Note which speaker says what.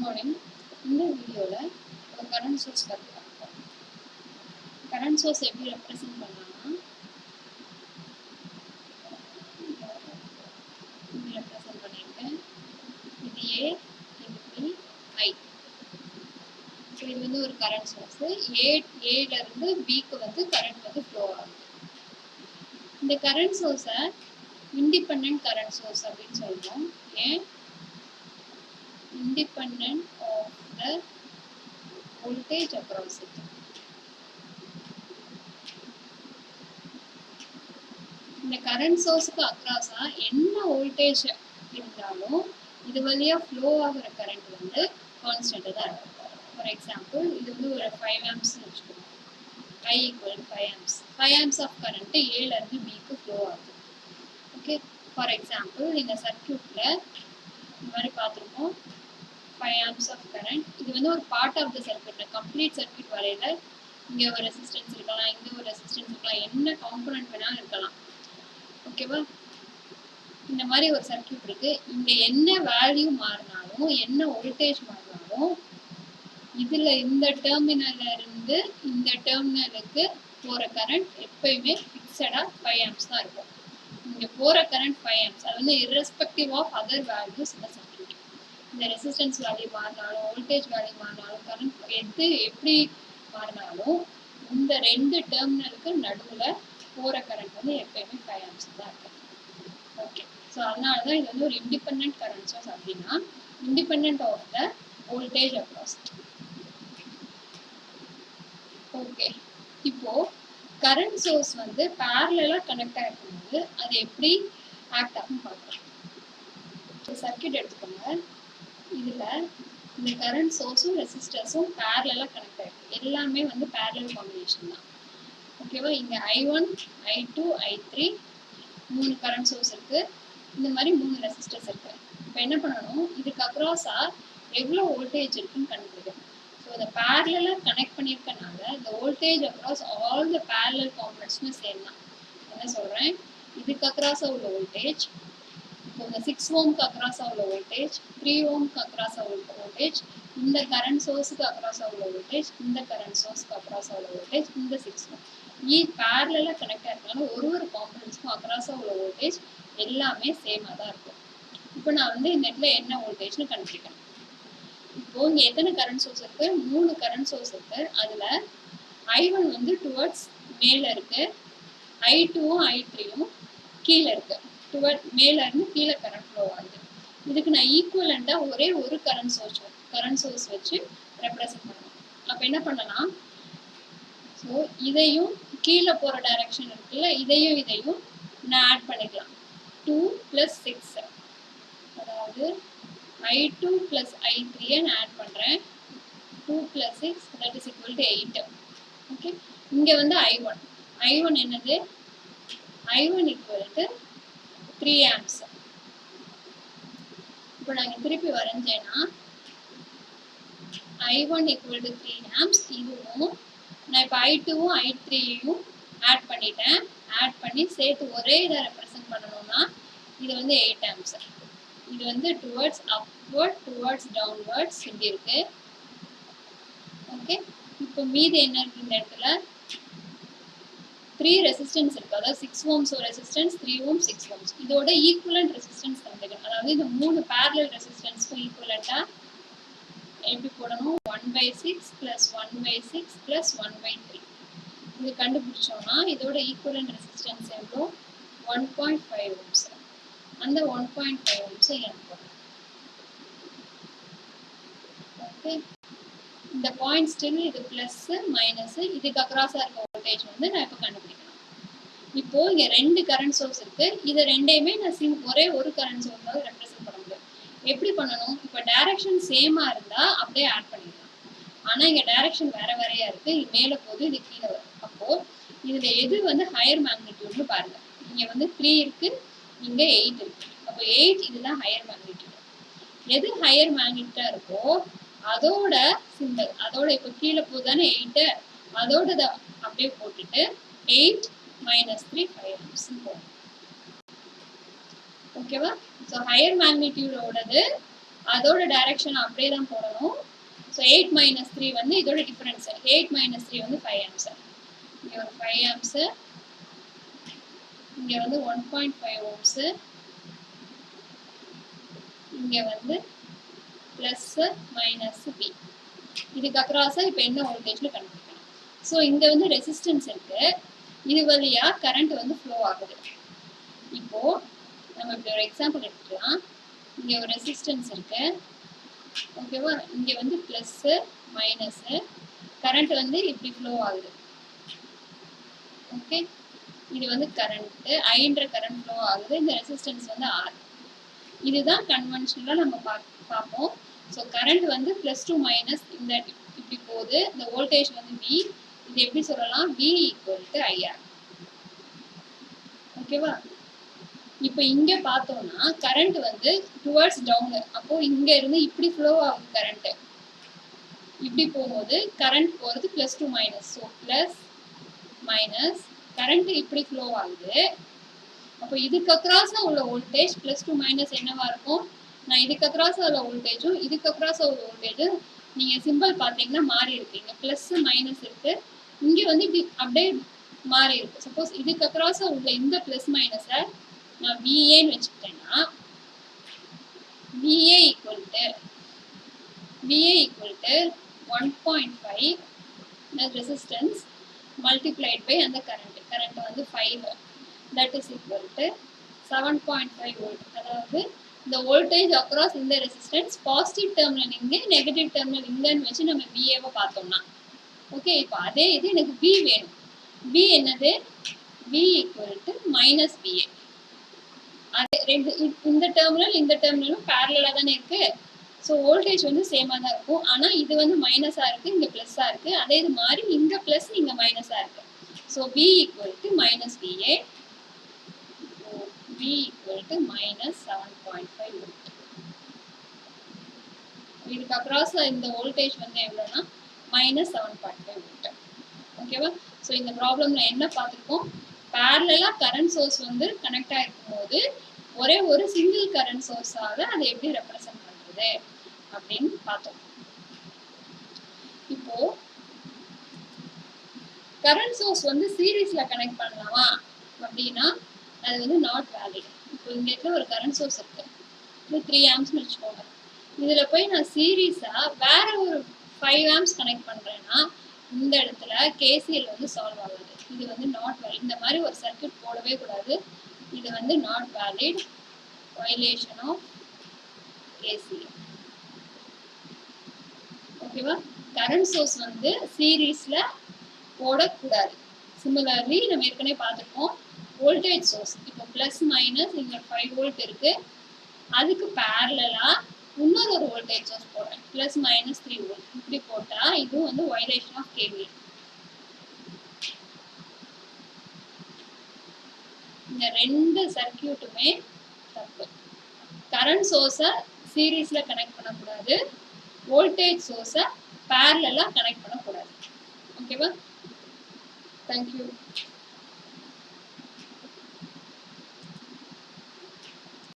Speaker 1: Morning. இந்த வீடியோவில் ஒரு கரண்ட் சோர்ஸ் கற்றுக்கலாம். கரண்ட் சோர்ஸ் எப்படி ரெப்ரசென்ட் பண்ணலாம்னா இப்படி ரெப்ரசென்ட் பண்ணியிருக்கேன். இது ஏ, இது பி, ஐ. ஸோ இது வந்து ஒரு கரண்ட் சோர்ஸு. ஏலேருந்து பிக்கு வந்து கரண்ட் வந்து ஃப்ளோ ஆகுது. இந்த கரண்ட் சோர்ஸை இண்டிபெண்ட் கரண்ட் சோர்ஸ் அப்படின்னு சொல்கிறோம். ஏன்? independent of the voltage across it. இந்த கரண்ட் சோர்ஸுக்கு அக்ராஸா என்ன வோல்டேஜ் இருந்தாலும் இது வழியா ஃப்ளோ ஆகிற கரண்ட் வந்து கான்ஸ்டன்ட்டாக தான் இருக்கும். ஃபார் எக்ஸாம்பிள் இது வந்து ஒரு 5 ஆம்ப்ஸ்னு வச்சுக்கோங்க. I = 5 amps. 5 amps of current ஏலேருந்து பிக்கு ஃப்ளோ ஆகுது. ஓகே, ஃபார் எக்ஸாம்பிள் இந்த சர்க்கியூட்டில் இந்த மாதிரி பார்த்துருக்கோம். 5 amps of current. இது வந்து ஒரு part of the circuit. Complete circuit வரையில இங்கே ஒரு ரெசிஸ்டன்ஸ் இருக்கலாம், இங்கே ஒரு ரெசிஸ்டன்ஸ் இருக்கலாம், என்ன காம்பனன்ட் வேணாலும் இருக்கலாம். ஓகேவா? இந்த மாதிரி ஒரு சர்க்யூட் இருக்கு. இங்கே என்ன வேல்யூ மாறினாலும், என்ன வோல்டேஜ் மாறினாலும், இதில் இந்த டெர்மினல்ல இருந்து இந்த டெர்மினலுக்கு போகிற கரண்ட் எப்பயுமே ஃபிக்ஸடாக 5 amps தான் இருக்கும். இங்கே போகிற கரண்ட் 5 amps. அது வந்து irrespective of other values in the circuit. இந்த ரெசிஸ்டன்ஸ் வேல்யூ மாறினாலும், வோல்டேஜ் வேல்யூ மாறினாலும், கரண்ட் எது எப்படி மாறினாலும் இந்த ரெண்டு டெர்மினலுக்கு நடுவில் போகிற கரண்ட் வந்து எப்பயுமே 5 amps தான் இருக்கும். ஓகே, ஸோ அதனால தான் இது வந்து ஒரு இண்டிபெண்ட் கரண்ட் சோர்ஸ். அப்படின்னா independent of the voltage across. Okay, இப்போ கரண்ட் சோர்ஸ் வந்து பேரலலாக கனெக்ட் ஆகிருக்கும்போது அது எப்படி ஆக்ட் ஆகும் பார்க்கலாம். சர்க்யூட் எடுத்துக்கோங்க. இதில் இந்த கரண்ட் சோர்ஸும் ரெசிஸ்டர்ஸும் பேரலாக கனெக்ட் ஆகிருக்கு. எல்லாமே வந்து பேரலல் காம்பினேஷன் தான். ஓகேவா? இங்கே I1, I2, I3 3 current source இருக்குது. இந்த மாதிரி 3 ரெசிஸ்டர்ஸ் இருக்குது. இப்போ என்ன பண்ணணும்? இதுக்கு அக்ராஸாக எவ்வளோ வோல்டேஜ் இருக்குன்னு கண்டுபிடிக்கணும். ஸோ இதை பேரலாக கனெக்ட் பண்ணியிருக்கனால இந்த voltage across all the parallel காம்பனன்ட்ஸுமே சேம் தான். என்ன சொல்கிறேன்? இதுக்கு அக்ராஸாக உள்ள வோல்டேஜ், இப்போ இந்த 6 ஓம்க்கு அக்ராஸாக உள்ள வோல்டேஜ், 3 ஓம்க்கு அக்ராஸாக உள்ள வோல்டேஜ், இந்த கரண்ட் சோர்ஸுக்கு அக்ராஸாக உள்ள வோல்டேஜ், இந்த கரண்ட் சோர்ஸ்க்கு அக்ராஸாக உள்ள வோல்டேஜ், இந்த 6 ஓம் பேரலாக கனெக்ட் ஆகிறதுனால ஒரு காம்பனன்ட்ஸ்க்கும் அக்ராஸாக உள்ள வோல்டேஜ் எல்லாமே சேமாக தான் இருக்கும். இப்போ நான் வந்து இந்த இடத்துல என்ன வோல்டேஜ்னு கண்டுபிடிக்கிறேன். இப்போ இங்கே எத்தனை கரண்ட் சோர்ஸ் இருக்கு? 3 கரண்ட் சோர்ஸ் இருக்கு. அதில் I1 வந்து டுவர்ட்ஸ் மேலே இருக்கு, I2வும் I3யும் கீழே இருக்கு. மேல இருந்து கீழே கரண்ட் ஃப்ளோ ஆகுது. இதுக்கு நான் ஈக்குவலண்டா ஒரே ஒரு கரண்ட் சோர்ஸ் வச்சு ரெப்ரசென்ட் பண்ணணும். அப்ப என்ன பண்ணலாம்? ஸோ இதையும் கீழே போற டைரக்ஷன் இருக்குல்ல, இதையும் நான் ஆட் பண்ணிக்கலாம். 2 + 6, அதாவது I2 + I3 நான் ஆட் பண்றேன். 2 + 6 = 8. ஓகே, இங்க வந்து I1 என்னது? I1 = 3 amps. இப்போ நான் திருப்பி வரைஞ்சேன்னா I1 = 3 amps. இதுவும் நான் இப்போ I2வும் I3யும் ஆட் பண்ணிட்டேன். ஆட் பண்ணி சேர்த்து ஒரே இதை ரெப்ரசென்ட் பண்ணணும்னா இது வந்து 8 amps. இது வந்து டுவர்ட்ஸ் அப்வர்ட், டுவர்ட்ஸ் டவுன்வர்ட்ஸ் இப்படி இருக்கு. ஓகே, இப்போ மீதி என்ன இருக்கு? இந்த இடத்துல 3 ரெசிஸ்டன்ஸ் இருக்கு. அதாவது 6 ஓம்ஸ் ஒரு ரெசிஸ்டன்ஸ், 3 ஓம்ஸ், 6 ஓம்ஸ். இதோட ஈக்குவலன்ட் ரெசிஸ்டன்ஸ் கண்டுபிடிக்கணும். அதாவது இந்த 3 பேரலல் ரெசிஸ்டன்ஸ்க்கும் ஈக்குவலண்டா எப்படி போடணும்? 1/6 + 1/6 + 1/3. இது கண்டுபிடிச்சோம்னா இதோட ஈக்குவலன்ட் ரெசிஸ்டன்ஸ் எவ்வளோ? 1.5 ஓம்ஸ். அந்த 1.5 ஓம்ஸை எனக்கு போடணும். ஓகே, இந்த பாயிண்ட் ஸ்டில் இது பிளஸ் மைனஸ், இதுக்கு அக்ராஸாக இருக்க வோல்டேஜ் வந்து நான் இப்போ கண்டுபிடிக்கணும். இப்போ இங்கே 2 கரண்ட் சோர்ஸ் இருக்கு. இதை ரெண்டையுமே நான் ஒரே ஒரு கரண்ட் சோர்ஸாக ரெப்ரசென்ட் பண்ண முடியும். எப்படி பண்ணணும்? இப்போ டைரக்ஷன் சேமா இருந்தா அப்படியே ஆட் பண்ணிடலாம். ஆனால் இங்கே டைரக்ஷன் வேற வேறையா இருக்கு. இது மேலே போகுது, இது கீழே வரும். அப்போ இதுல எது வந்து ஹையர் மேக்னிடியூட்னு பாருங்க. இங்க வந்து 3 இருக்கு, இங்க 8 இருக்கு. அப்போ 8 இதுதான் ஹையர் மேக்னிடியூட். எது ஹையர் மேக்னிடியூட்டா இருக்கோ அதோட சிம்பிள், அதோட இப்போ கீழே போதானே 8, அதோட அப்படியே போட்டுட்டு 8 - 3 5 amps போகும். ஓகேவா? ஸோ ஹையர் மேக்னிடியூடோடது அதோட டைரக்ஷன் அப்படியே தான் போடணும். ஸோ 8 - 3 வந்து இதோட டிஃபரன்ஸ். 8 - 3 வந்து 5 ஆம்ஸ். இங்கே ஒரு 5 ஆம்ஸ், இங்கே வந்து 1.5 ஓம்ஸ், இங்கே வந்து பிளஸ் மைனஸ் பி. இதுக்கு அக்ராஸா இப்போ என்ன வோல்டேஜ்ல கண்டுபிடிக்கணும். ஸோ இங்கே வந்து ரெசிஸ்டன்ஸ் இருக்கு, இது வழியா கரண்ட் வந்து ஃப்ளோ ஆகுது. இப்போ நம்ம இப்படி ஒரு எக்ஸாம்பிள் எடுத்துக்கலாம். இங்கே ஒரு ரெசிஸ்டன்ஸ் இருக்கு, ஓகேவா? இங்கே வந்து பிளஸ் மைனஸ், கரண்ட் வந்து இப்படி ஃப்ளோ ஆகுது. ஓகே, இது வந்து கரண்ட் ஐன்ற கரண்ட் ஃப்ளோ ஆகுது. இந்த ரெசிஸ்டன்ஸ் வந்து ஆர். இதுதான் கன்வென்ஷனலாக நம்ம பார்ப்போம். ஸோ கரண்ட் வந்து ப்ளஸ் டு மைனஸ் இந்த இப்படி போகுது. இந்த வோல்டேஜ் வந்து வி. இது எப்படி சொல்லலாம்? V equal to IR. ஓகேவா? இப்போ இங்கே பார்த்தோம்னா கரண்ட் வந்து டுவர்ட்ஸ் டவுனு. அப்போ இங்க இருந்து இப்படி ஃப்ளோ ஆகுது கரண்ட். இப்படி போகும்போது கரண்ட் போகிறது plus two minus. So plus minus current இப்படி ஃப்ளோ ஆகுது. அப்போ இதுக்கு அக்ராஸா உள்ள வோல்டேஜ் ப்ளஸ் டு மைனஸ் என்னவா இருக்கும்? நான் இதுக்கு அக்ராஸா உள்ள வோல்டேஜும் இதுக்கு அக்ராஸா உள்ள வோல்டேஜும் நீங்கள் சிம்பிள் பார்த்தீங்கன்னா மாறி இருக்கு. இங்கே ப்ளஸ் மைனஸ் இருக்கு, இங்கே வந்து இப்படி அப்படியே மாறி இருக்கு. சப்போஸ் இதுக்கு அக்ராஸா உள்ள இந்த ப்ளஸ் மைனஸை நான் விஏன்னு வச்சுக்கிட்டேன்னா VA equal to 1.5 resistance multiplied by அந்த கரண்ட் வந்து 5, that is equal to 7.5 volt. அதாவது இந்த வோல்டேஜ் அக்ராஸ் இந்த ரெசிஸ்டன்ஸ் பாசிட்டிவ் டெர்மினல் இங்கே, நெகட்டிவ் டெர்மினல் இங்கன்னு வச்சு நம்ம விஏவை பார்த்தோம்னா ஓகே. இப்போ அதே இது எனக்கு பி வேணும். பி என்னது? P equal to minus VA. அது ரெண்டு இந்த டெர்மினலும் பேரலாக தானே இருக்கு. ஸோ வோல்டேஜ் வந்து சேமாக தான் இருக்கும். ஆனால் இது வந்து மைனஸாக இருக்குது, இங்கே ப்ளஸ்ஸாக இருக்குது. அதே இது மாதிரி இங்கே ப்ளஸ் இங்கே மைனஸாக இருக்குது. So P equal to minus VA. V equal to minus 7.5 volt. இதுக்கு அக்ராஸ் இந்த வோல்டேஜ் வந்து எவ்வளோனா மைனஸ் 7.5 வோல்ட். ஓகேவா? ஸோ இந்த ப்ராப்ளம்ல என்ன பார்த்துருக்கோம்? பேரலாக கரண்ட் சோர்ஸ் வந்து கனெக்ட் ஆகிருக்கும் போது ஒரே ஒரு சிங்கிள் கரண்ட் சோர்ஸாக அதை எப்படி ரெப்ரசன்ட் பண்ணுறது அப்படின்னு பார்த்தோம். இப்போ கரண்ட் சோர்ஸ் வந்து சீரீஸ்ல கனெக்ட் பண்ணலாமா அப்படின்னா அது வந்து நாட் வேலிட். இப்போ இந்த இடத்துல ஒரு கரண்ட் சோர்ஸ் இருக்கு, இது 3 ஆம்ஸ்னு வச்சுக்கோங்க. இதில் போய் நான் சீரீஸாக வேற ஒரு 5 ஆம்ஸ் கனெக்ட் பண்ணுறேன்னா இந்த இடத்துல கேசிஎல் வந்து சால்வ் ஆகாது. இது வந்து நாட் வேலிட். இந்த மாதிரி ஒரு சர்க்யூட் போடவே கூடாது. இது வந்து not valid, violation of KCL. ஓகேவா? கரண்ட் சோர்ஸ் வந்து சீரீஸில் போடக்கூடாது. சிமிலர்லி நம்ம ஏற்கனவே பார்த்துருக்கோம், வோல்டேஜ் சோர்ஸ் இப்போ ப்ளஸ் மைனஸ் இங்கே 5 வோல்ட் இருக்கு, அதுக்கு பேரலா இன்னொரு ஒரு வோல்டேஜ் சோர்ஸ் போடுறேன், ப்ளஸ் மைனஸ் 3 வோல்ட். இப்படி போட்டால் இதுவும் வந்து வயலேஷன் ஆஃப் கேவிஎல். இந்த ரெண்டு சர்க்கியூட்டுமே தப்பு. கரண்ட் சோர்ஸை சீரீஸில் கனெக்ட் பண்ணக்கூடாது, வோல்டேஜ் சோர்ஸை பேரலா கனெக்ட் பண்ணக்கூடாது. ஓகேவா? தேங்க்யூ.